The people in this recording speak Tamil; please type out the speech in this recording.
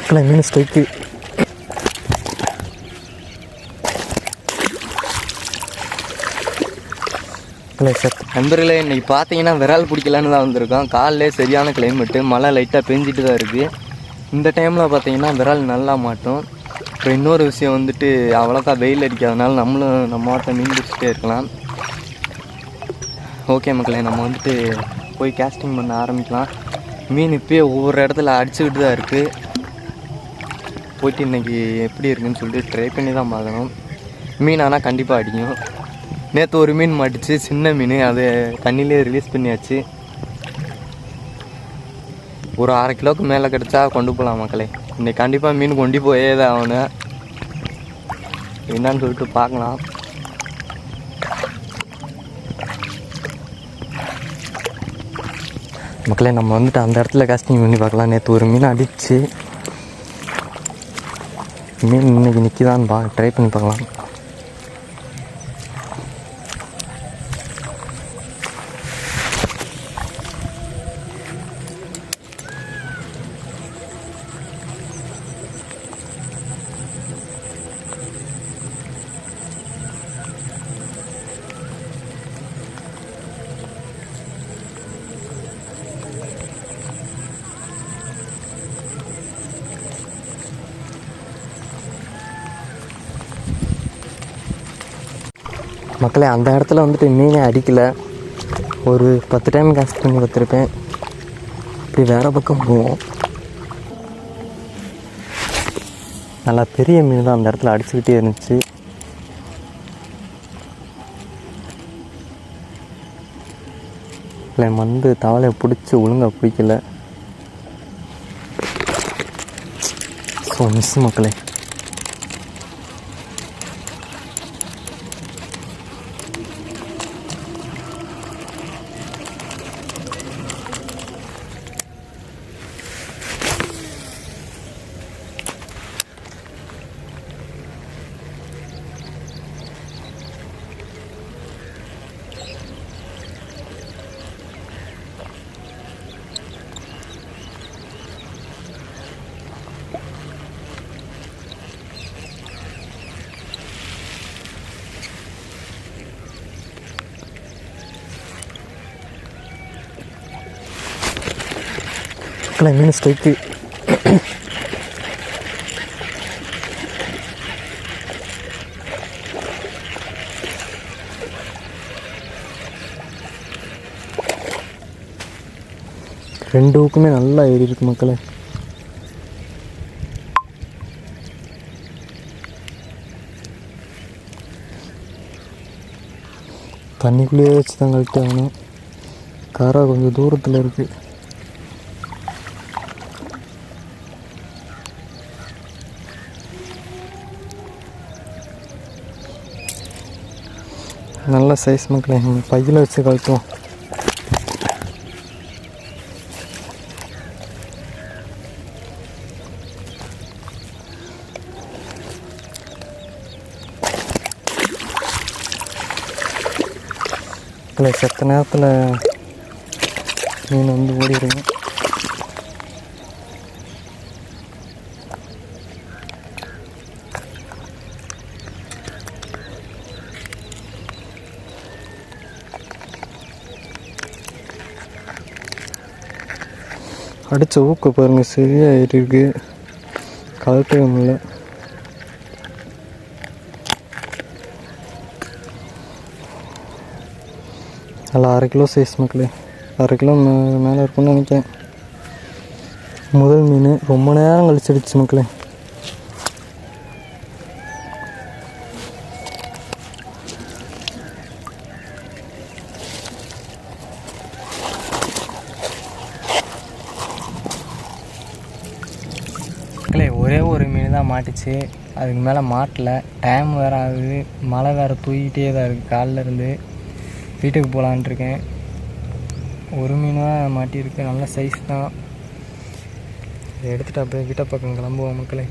மக்களே மீன் ஸ்ட்ரைக்கு. நண்பர்களே, இன்றைக்கி பார்த்தீங்கன்னா விரால் பிடிக்கலான்னு தான் வந்திருக்கோம். காலையிலே சரியான கிளைமேட்டு, மழை லைட்டாக பெஞ்சிட்டு தான் இருக்குது. இந்த டைமில் பார்த்தீங்கன்னா விரால் நல்லா மாட்டோம். அப்புறம் இன்னொரு விஷயம் வந்துட்டு, அவ்வளோக்கா வெயில் அடிக்காதனால நம்மளும் நம்ம வாட்டை மீன் பிடிச்சிட்டே இருக்கலாம். ஓகே மக்களே, நம்ம வந்துட்டு போய் கேஸ்டிங் பண்ண ஆரம்பிக்கலாம். மீன் இப்போயே ஒவ்வொரு இடத்துல அடிச்சுக்கிட்டு தான் இருக்குது. போயிட்டு இன்றைக்கி எப்படி இருக்குன்னு சொல்லிட்டு ட்ரை பண்ணி தான் பார்க்கணும். மீன் ஆனால் கண்டிப்பாக அடிக்கும். நேற்று ஒரு மீன் மாட்டிச்சு, சின்ன மீன். அதை தண்ணியிலே ரிலீஸ் பண்ணியாச்சு. ஒரு 1/2 கிலோவுக்கு மேலே கிடச்சா கொண்டு போகலாம் மக்களே. இன்றைக்கி கண்டிப்பாக மீன் கொண்டு போயே தான் ஆகணும். என்னான்னு சொல்லிட்டு பார்க்கலாம். மக்களே, நம்ம வந்துட்டு அந்த இடத்துல காஸ்டிங் பண்ணி பார்க்கலாம். நேற்று ஒரு மீன் அடிச்சு, மீன் இன்னைக்கு நிற்கிதான்னு ட்ரை பண்ணி பார்க்கலாம். மக்களே, அந்த இடத்துல வந்துட்டு மீனே அடிக்கலை. ஒரு 10 டைம் காஸ்ட் பண்ணி பார்த்துருப்பேன். இப்படி வேறு பக்கம் போவோம். நல்லா பெரிய மீன் தான் அந்த இடத்துல அடிச்சுக்கிட்டே இருந்துச்சு. இல்லை, மந்து தவளையை பிடிச்சி ஒழுங்காக பிடிக்கல. ஸோ மிஸ் மக்களே. மீன் ஸ்ட்ரைக்கு. ரெண்டு ஊக்குமே நல்லா ஏறி இருக்கு மக்களே. தண்ணிக்குள்ளேயே வச்சு தான் கழட்டி ஆகணும். காரா கொஞ்சம் தூரத்தில் இருக்குது. நல்ல சைஸ் மக்களே. பையில் வச்சு கழட்டுவோம். செத்த நேரத்தில் மீன் வந்து ஓடிடுங்க. அடித்த ஊக்க பாருங்கள், சரியாக ஏறிருக்கு. கழட்டவே முடியல. நல்லா 1/2 கிலோ சைஸ் மக்களே. 1/2 கிலோ மேலே இருக்குன்னு நினைக்கிறேன். முதல் மீன் ரொம்ப நேரம் கழிச்சிடுச்சு மக்களே. மக்களே, ஒரே ஒரு மீன் தான் மாட்டிச்சு. அதுக்கு மேலே மாட்டலை. டைம் வேறு ஆகுது. மழை வேறு தூக்கிட்டே தான் இருக்குது. காலில் இருந்து வீட்டுக்கு போகலான்ட்ருக்கேன். ஒரு மீன் தான் மாட்டியிருக்கு. நல்ல சைஸ் தான். இதை எடுத்துகிட்டு அப்படியே வீட்டை பக்கம் கிளம்புவோம் மக்களே.